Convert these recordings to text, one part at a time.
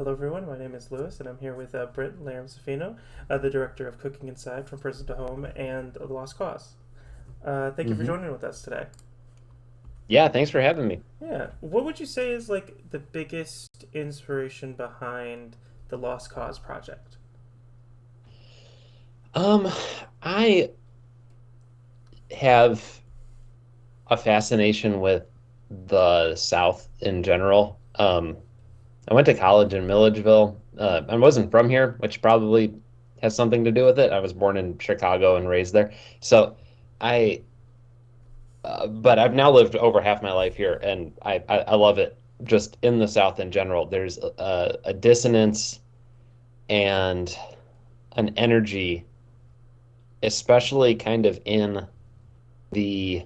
Hello, everyone. My name is Lewis, and I'm here with Brent Lambert Zaffino, the director of Cooking Inside from Prison to Home and The Lost Cause. Thank you for hmm joining with us today. Yeah, thanks for having me. Yeah, what would you say is like the biggest inspiration behind the Lost Cause project? Um, I have a fascination with the South in general. I went to college in Milledgeville. I wasn't from here, which probably has something to do with it. I was born in Chicago and raised there. So I, but I've now lived over half my life here, and I love it. Just in the South in general, there's a dissonance and an energy, especially kind of in the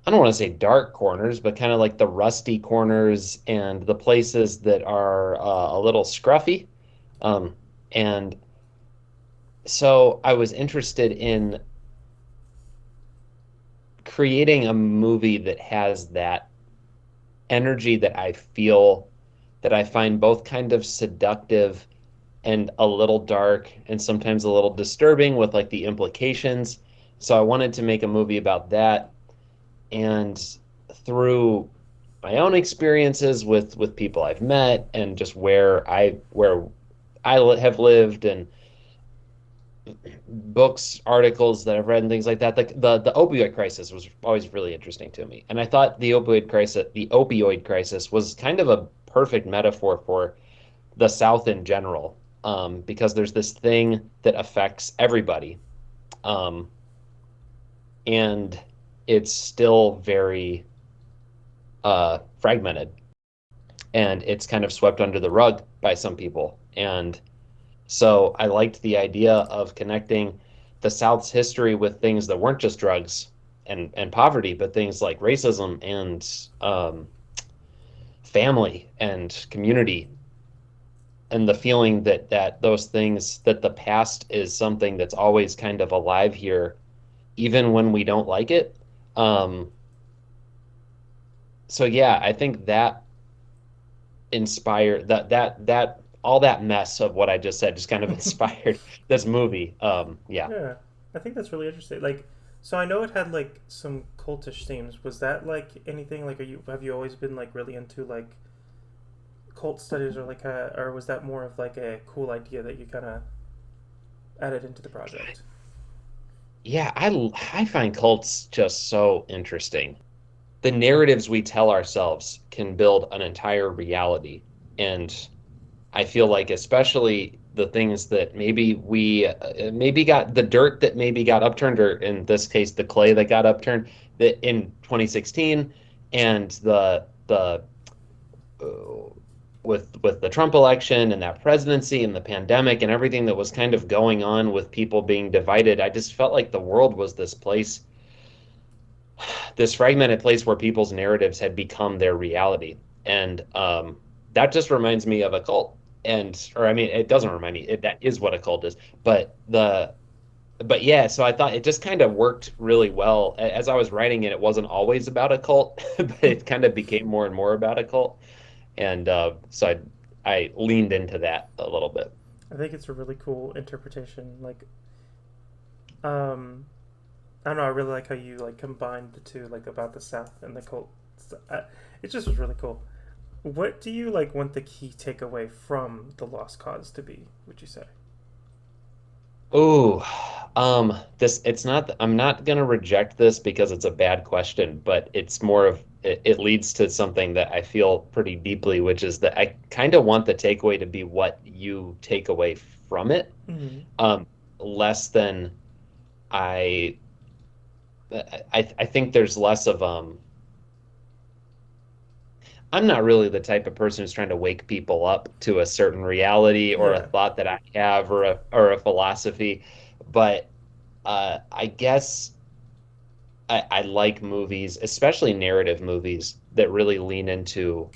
I don't want to say dark corners, but kind of like the rusty corners and the places that are a little scruffy. Um, and so I was interested in creating a movie that has that energy that I feel that I find both kind of seductive and a little dark and sometimes a little disturbing with like the implications. So I wanted to make a movie about that. And through my own experiences with people I've met and just where I have lived and books, articles that I've read and things like that. The opioid crisis was always really interesting to me. And I thought the opioid crisis was kind of a perfect metaphor for the South in general. Because there's this thing that affects everybody. Um, and it's still very fragmented and it's kind of swept under the rug by some people. And so I liked the idea of connecting the South's history with things that weren't just drugs and poverty, but things like racism and family and community, and the feeling that those things that the past is something that's always kind of alive here, even when we don't like it. Um, so yeah, I think that inspired that all that mess of what I just said just kind of inspired this movie. Yeah. Yeah, I think that's really interesting. Like, so I know it had like some cultish themes. Was that like anything? Like, are you have you always been like really into like cult studies, or or was that more of like a cool idea that you kind of added into the project? Yeah, I find cults just so interesting. The narratives we tell ourselves can build an entire reality. And I feel like especially the things that maybe we maybe got the dirt that maybe got upturned, or in this case, the clay that got upturned that in 2016, and the with the Trump election and that presidency and the pandemic and everything that was kind of going on with people being divided, I just felt like the world was this place, this fragmented place where people's narratives had become their reality. And that just reminds me of a cult. And, or I mean, it doesn't remind me, that is what a cult is. But yeah, so I thought it just kind of worked really well. As I was writing it, it wasn't always about a cult, but it kind of became more and more about a cult. And so I leaned into that a little bit. I think it's a really cool interpretation. Um, I don't know. I really like how you like combined the two, like about the South and the cult. It just was really cool. What do you like want the key takeaway from the Lost Cause to be? Would you say? Ooh, this it's not, I'm not gonna reject this because it's a bad question, but it's more of it leads to something that I feel pretty deeply, which is that I kind of want the takeaway to be what you take away from it, Mm-hmm. um, less than I I think there's less of I'm not really the type of person who's trying to wake people up to a certain reality or a Yeah. thought that I have or a philosophy, but I guess I like movies, especially narrative movies, that really lean into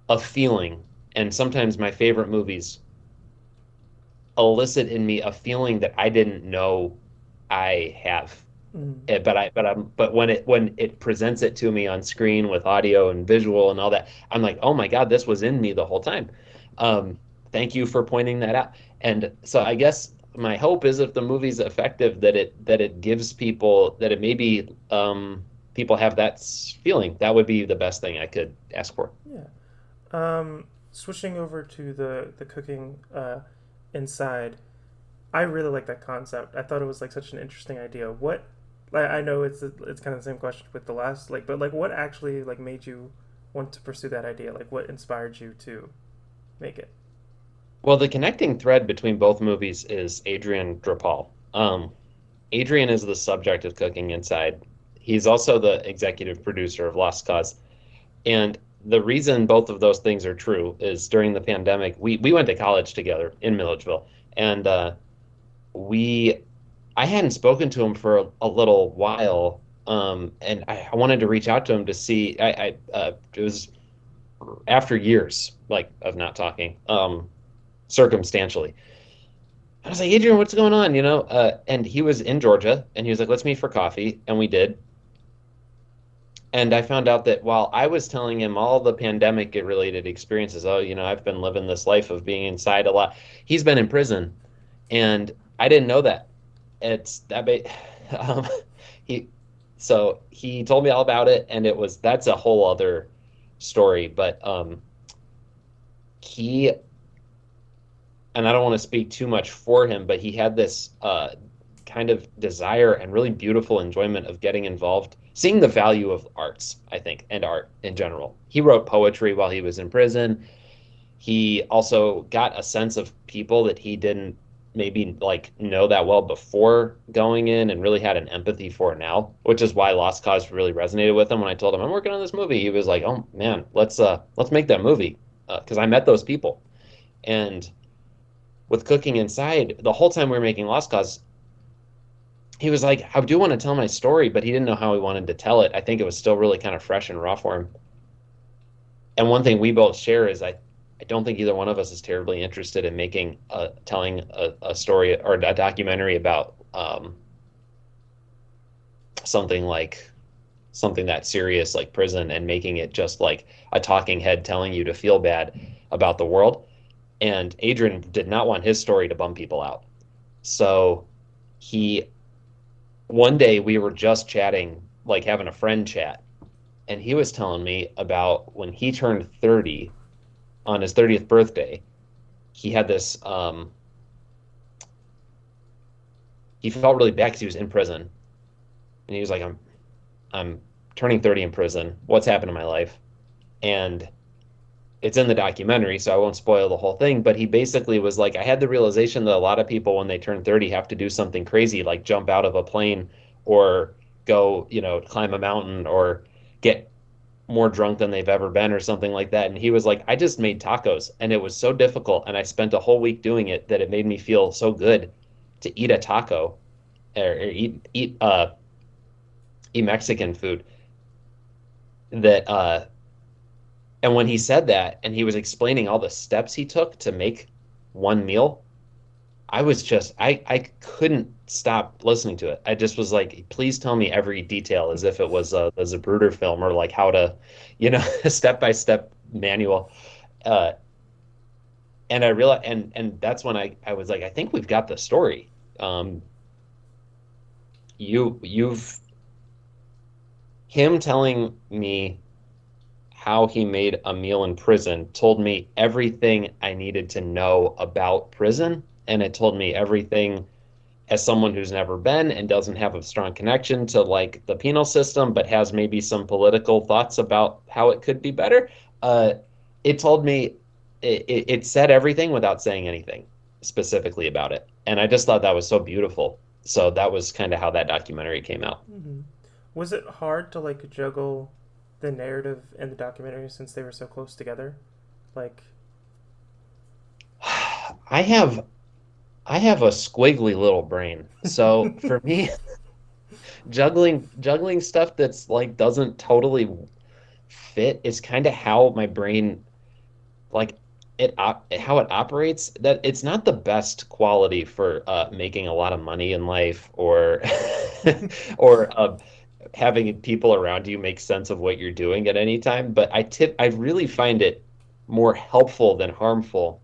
a feeling. And sometimes my favorite movies elicit in me a feeling that I didn't know I have. Mm. But when it presents it to me on screen with audio and visual and all that, I'm like, oh my God, this was in me the whole time. Um, Thank you for pointing that out. And so I guess my hope is if the movie's effective, that it gives people that it maybe people have that feeling. That would be the best thing I could ask for. Yeah. Switching over to the cooking inside, I really like that concept. I thought it was like such an interesting idea. What, like, I know it's kind of the same question with the last, like, but like, what actually like made you want to pursue that idea? Like, what inspired you to make it? Well, the connecting thread between both movies is Adrian Drapal. Adrian is the subject of Cooking Inside. He's also the executive producer of Lost Cause. And the reason both of those things are true is during the pandemic, we went to college together in Milledgeville. And we I hadn't spoken to him for a little while. And I wanted to reach out to him to see. It was after years like of not talking, circumstantially. I was like, Adrian, what's going on? And he was in Georgia, and he was like, let's meet for coffee, and we did. And I found out that while I was telling him all the pandemic related experiences, oh, I've been living this life of being inside a lot. He's been in prison, and I didn't know that. It's that um, he he told me all about it, and that's a whole other story. But he and I don't want to speak too much for him, but he had this kind of desire and really beautiful enjoyment of getting involved, seeing the value of arts, I think, and art in general. He wrote poetry while he was in prison. He also got a sense of people that he didn't maybe like know that well before going in and really had an empathy for now, which is why Lost Cause really resonated with him. When I told him I'm working on this movie, he was like, "Oh man, let's make that movie," because I met those people. And with Cooking Inside, the whole time we were making Lost Cause, he was like, I do want to tell my story, but he didn't know how he wanted to tell it. I think it was still really kind of fresh and raw for him. And one thing we both share is I don't think either one of us is terribly interested in telling a story or a documentary about something like something that serious like prison and making it just like a talking head telling you to feel bad about the world. And Adrian did not want his story to bum people out. So he one day we were just chatting, like having a friend chat, and he was telling me about when he turned 30 on his 30th birthday. He had this he felt really bad because he was in prison, and he was like, I'm turning 30 in prison. What's happened in my life? And it's in the documentary, so I won't spoil the whole thing, but he basically was like, I had the realization that a lot of people when they turn 30 have to do something crazy, like jump out of a plane or go, climb a mountain or get more drunk than they've ever been or something like that. And he was like, I just made tacos and it was so difficult. And I spent a whole week doing it that it made me feel so good to eat a taco or eat Mexican food that, and when he said that and he was explaining all the steps he took to make one meal, I couldn't stop listening to it. I just was like, please tell me every detail as if it was a Zapruder film or like how to, a step by step manual. Uh, and I realized, and that's when I was like, I think we've got the story. You've him telling me how he made a meal in prison told me everything I needed to know about prison. And it told me everything as someone who's never been and doesn't have a strong connection to like the penal system, but has maybe some political thoughts about how it could be better. Uh, it told me it said everything without saying anything specifically about it. And I just thought that was so beautiful. So that was kind of how that documentary came out. Mm-hmm. Was it hard to like juggle the narrative and the documentary since they were so close together? Like, I have I have a squiggly little brain. So for me, juggling stuff that's like doesn't totally fit is kind of how my brain like how it operates, that it's not the best quality for making a lot of money in life, or or having people around you make sense of what you're doing at any time. But I really find it more helpful than harmful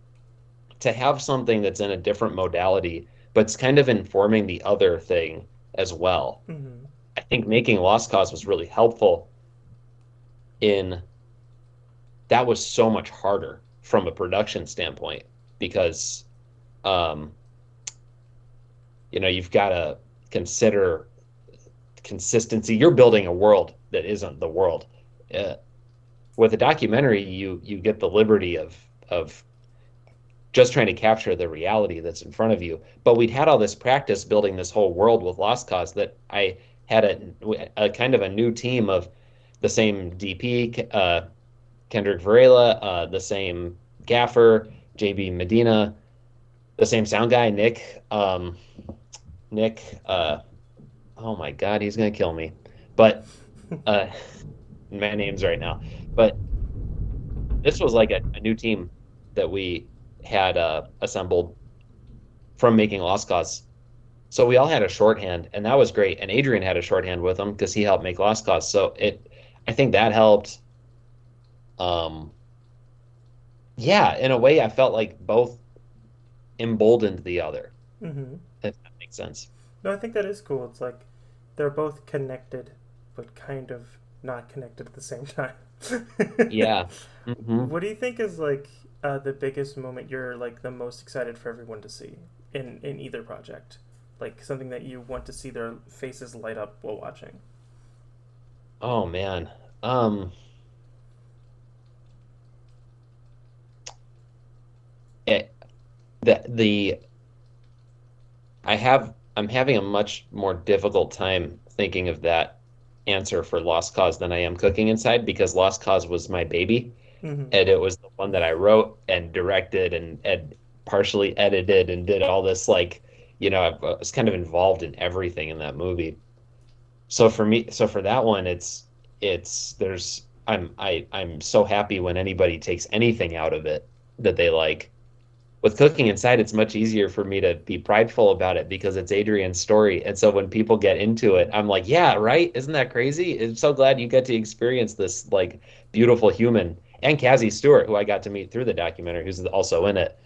to have something that's in a different modality, but it's kind of informing the other thing as well. Mm-hmm. I think making Lost Cause was really helpful in that was so much harder from a production standpoint because um, you've got to consider consistency. You're building a world that isn't the world. Uh, with a documentary, you get the liberty of just trying to capture the reality that's in front of you. But we'd had all this practice building this whole world with Lost Cause that I had a kind of a new team of the same DP, Kendrick Varela, the same gaffer, JB Medina, the same sound guy, Nick. Nick, oh my God, he's gonna kill me. But uh, my name's right now. But this was like a new team that we had assembled from making Lost Cause. So we all had a shorthand, and that was great. And Adrian had a shorthand with him because he helped make Lost Cause. I think that helped. Um, yeah, in a way, I felt like both emboldened the other, Mm-hmm. if that makes sense. No, I think that is cool. It's like they're both connected, but kind of not connected at the same time. Yeah. Hmm. What do you think is like the biggest moment you're like the most excited for everyone to see in either project? Like something that you want to see their faces light up while watching. Oh man. Um, it, the I'm having a much more difficult time thinking of that answer for Lost Cause than I am Cooking Inside because Lost Cause was my baby, Mm-hmm. and it was the one that I wrote and directed and partially edited and did all this, like, I was kind of involved in everything in that movie. So for that one, it's there's I'm so happy when anybody takes anything out of it that they like. With Cooking Inside, it's much easier for me to be prideful about it because it's Adrian's story. And so when people get into it, I'm like, yeah, right? Isn't that crazy? I'm so glad you get to experience this like beautiful human. And Cassie Stewart, who I got to meet through the documentary, who's also in it.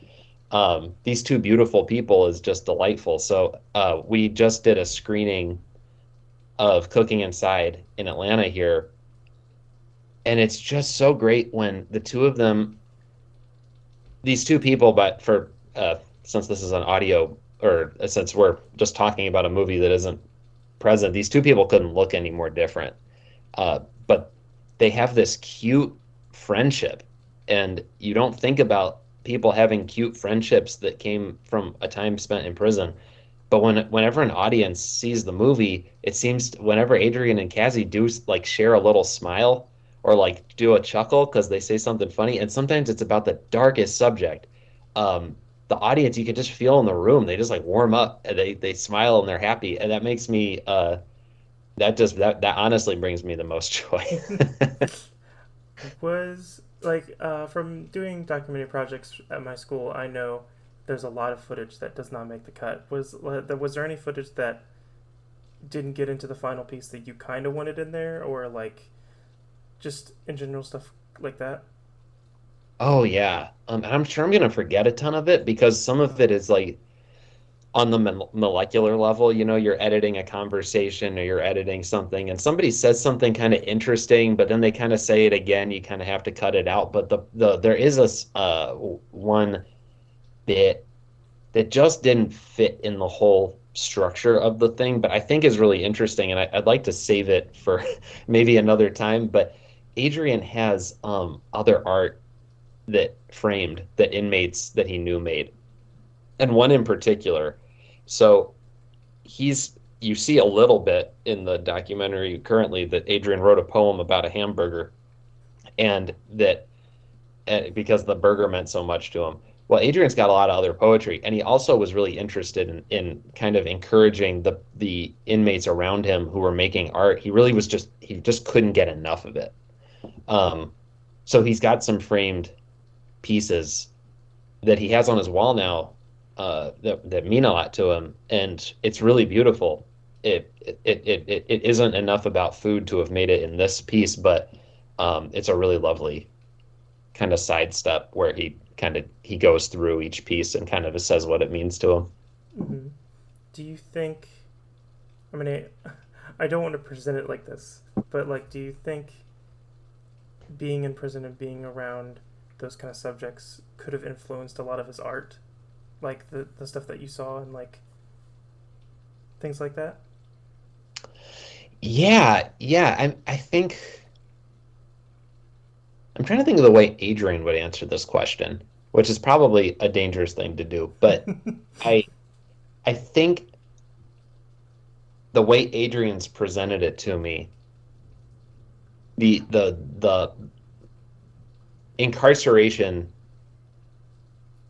These two beautiful people is just delightful. So we just did a screening of Cooking Inside in Atlanta here. And it's just so great when the two of them, these two people, but for since this is an audio, or since we're just talking about a movie that isn't present, these two people couldn't look any more different. But they have this cute friendship, and you don't think about people having cute friendships that came from a time spent in prison. But whenever an audience sees the movie, it seems whenever Adrian and Cassie do like share a little smile or like do a chuckle because they say something funny, and sometimes it's about the darkest subject. The audience, you can just feel in the room, they just like warm up and they smile and they're happy, and that makes me that honestly brings me the most joy. Was like from doing documentary projects at my school, I know there's a lot of footage that does not make the cut. Was there any footage that didn't get into the final piece that you kind of wanted in there, or like just in general stuff like that? Oh yeah, and I'm sure I'm gonna forget a ton of it because some of it is like on the molecular level, you're editing a conversation or you're editing something and somebody says something kind of interesting, but then they kind of say it again. You kind of have to cut it out. But there is one bit that just didn't fit in the whole structure of the thing, but I think is really interesting. And I'd like to save it for maybe another time. But Adrian has other art that framed that inmates that he knew made, and one in particular. So you see a little bit in the documentary currently that Adrian wrote a poem about a hamburger, and that because the burger meant so much to him. Well, Adrian's got a lot of other poetry, and he also was really interested in kind of encouraging the inmates around him who were making art. He just couldn't get enough of it. Um, so he's got some framed pieces that he has on his wall now that mean a lot to him, and it's really beautiful. It isn't enough about food to have made it in this piece, but it's a really lovely kind of sidestep where he goes through each piece and kind of says what it means to him. Hmm. Do you think? I mean, I don't want to present it like this, but like, do you think being in prison and being around those kind of subjects could have influenced a lot of his art, like the stuff that you saw and like things like that? Yeah, yeah. I think I'm trying to think of the way Adrian would answer this question, which is probably a dangerous thing to do. But I I think the way Adrian's presented it to me, the incarceration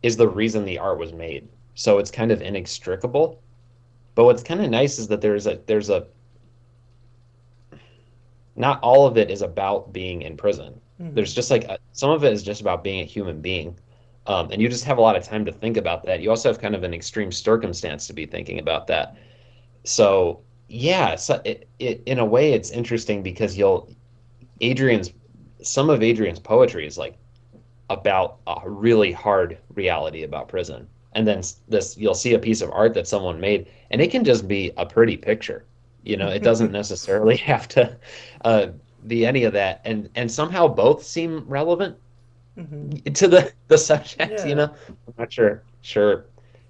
is the reason the art was made. So it's kind of inextricable. But what's kind of nice is that there's a not all of it is about being in prison. Hmm. There's just some of it is just about being a human being. And you just have a lot of time to think about that. You also have kind of an extreme circumstance to be thinking about that. So yeah, in a way it's interesting because Adrian's some of Adrian's poetry is like about a really hard reality about prison. And then this you'll see a piece of art that someone made, and it can just be a pretty picture. It doesn't necessarily have to uh, be any of that. And somehow both seem relevant Hmm. to the subject. Yeah. I'm not sure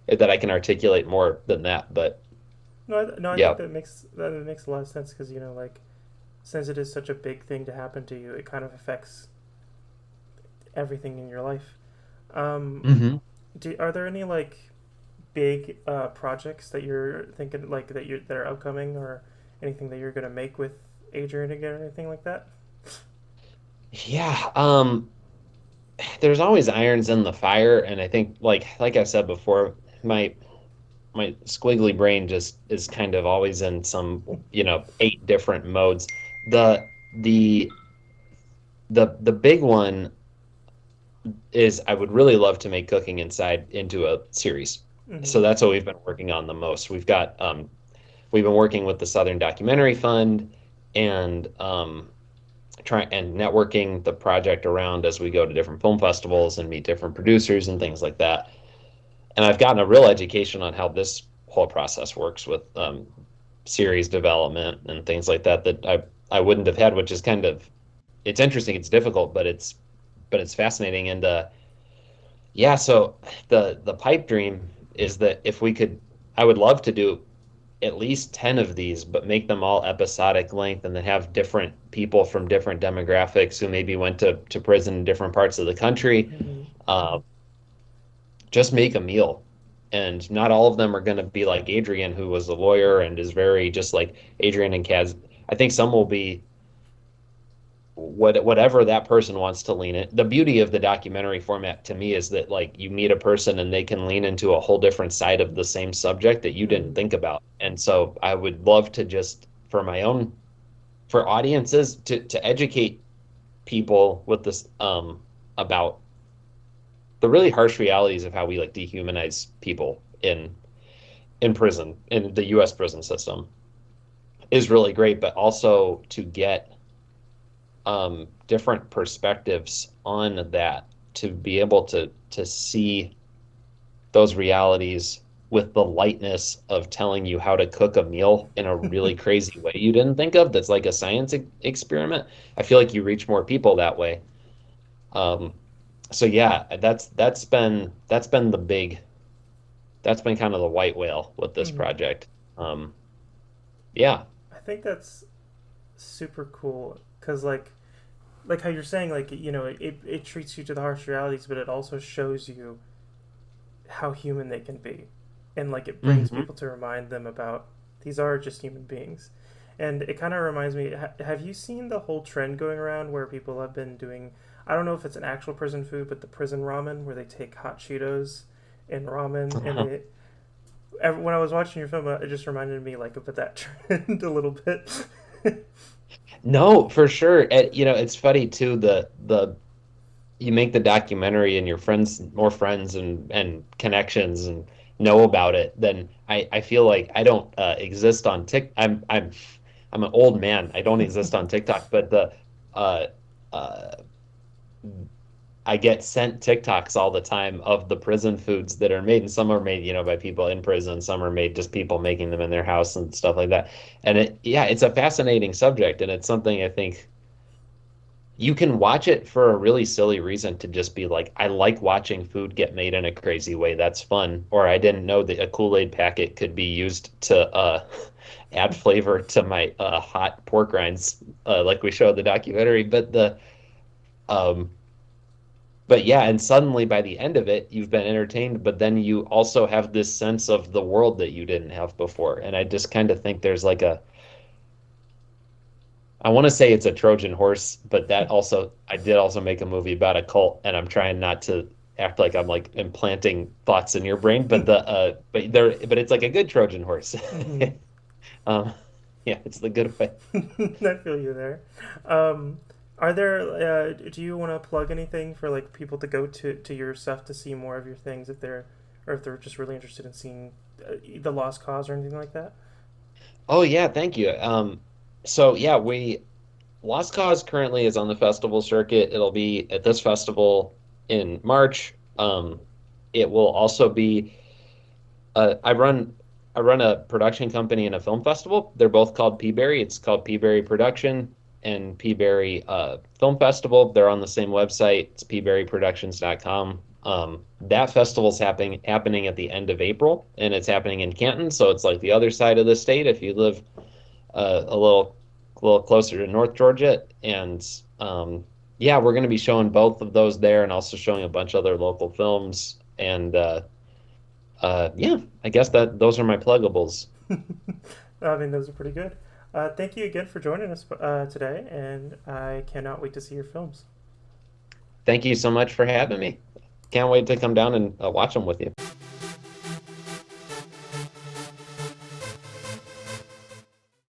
that I can articulate more than that, but No, no, I think yeah. that makes a lot of sense because like since it is such a big thing to happen to you, it kind of affects everything in your life. Um, Hmm. are there any like big projects that you're thinking like that are upcoming or anything that you're gonna make with Adrian again or anything like that? Yeah. There's always irons in the fire, and I think like I said before, my my squiggly brain just is kind of always in some, eight different modes. The the the big one is I would really love to make Cooking Inside into a series. Hmm. So that's what we've been working on the most. We've been working with the Southern Documentary Fund and trying and networking the project around as we go to different film festivals and meet different producers and things like that. And I've gotten a real education on how this whole process works with series development and things like that that I wouldn't have had, which is kind of it's interesting, it's difficult, but it's fascinating. And yeah, so the pipe dream is that if we could, I would love to do at least 10 of these, but make them all episodic length and then have different people from different demographics who maybe went to prison in different parts of the country. Hmm. Uh, just make a meal. And not all of them are going to be like Adrian, who was a lawyer and is very just like Adrian and Kaz. I think some will be whatever that person wants to lean in. The beauty of the documentary format to me is that like you meet a person and they can lean into a whole different side of the same subject that you didn't Hmm. think about. And so I would love to just for audiences to educate people with this about the really harsh realities of how we like dehumanize people in prison in the US prison system is really great, but also to get different perspectives on that to be able to see those realities with the lightness of telling you how to cook a meal in a really crazy way you didn't think of that's like a science experiment. I feel like you reach more people that way. Um, so yeah, that's been that's been kind of the white whale with this Hmm. project. Um, yeah. I think that's super cool because like how you're saying like it treats you to the harsh realities, but it also shows you how human they can be, and like it brings Hmm. people to remind them about these are just human beings. And it kind of reminds me, have you seen the whole trend going around where people have been doing, I don't know if it's an actual prison food, but the prison ramen where they take hot Cheetos and ramen and they when I was watching your film, it just reminded me like about that trend a little bit. No, for sure. It's funny too. The you make the documentary and your friends, more friends and connections and know about it, then I feel like I don't exist on Tik. I'm an old man. I don't exist on TikTok, but the uh, uh, I get sent TikToks all the time of the prison foods that are made, and some are made, by people in prison, some are made just people making them in their house and stuff like that. And yeah, it's a fascinating subject, and it's something I think you can watch it for a really silly reason to just be like, I like watching food get made in a crazy way. That's fun. Or I didn't know that a Kool-Aid packet could be used to add flavor to my hot pork rinds, like we showed the documentary. Um, but yeah, and suddenly by the end of it, you've been entertained, but then you also have this sense of the world that you didn't have before. And I just kind of think there's like I want to say it's a Trojan horse, but I did also make a movie about a cult, and I'm trying not to act like I'm like implanting thoughts in your brain, but it's like a good Trojan horse. Hmm. Um, yeah, it's the good way. I feel you there. Um, are there? Do you want to plug anything for like people to go to your stuff to see more of your things if they're just really interested in seeing the Lost Cause or anything like that? Oh yeah, thank you. So yeah, we Lost Cause currently is on the festival circuit. It'll be at this festival in March. It will also be uh, I run I run a production company and a film festival. They're both called Peaberry. It's called Peaberry Production and Peaberry Film Festival. They're on the same website. It's peaberryproductions.com. That festival's happening at the end of April, and it's happening in Canton, so it's like the other side of the state if you live a little closer to North Georgia. And yeah, we're going to be showing both of those there, and also showing a bunch of other local films. And yeah, I guess that those are my pluggables. I mean, those are pretty good. Thank you again for joining us today, and I cannot wait to see your films. Thank you so much for having me. Can't wait to come down and watch them with you.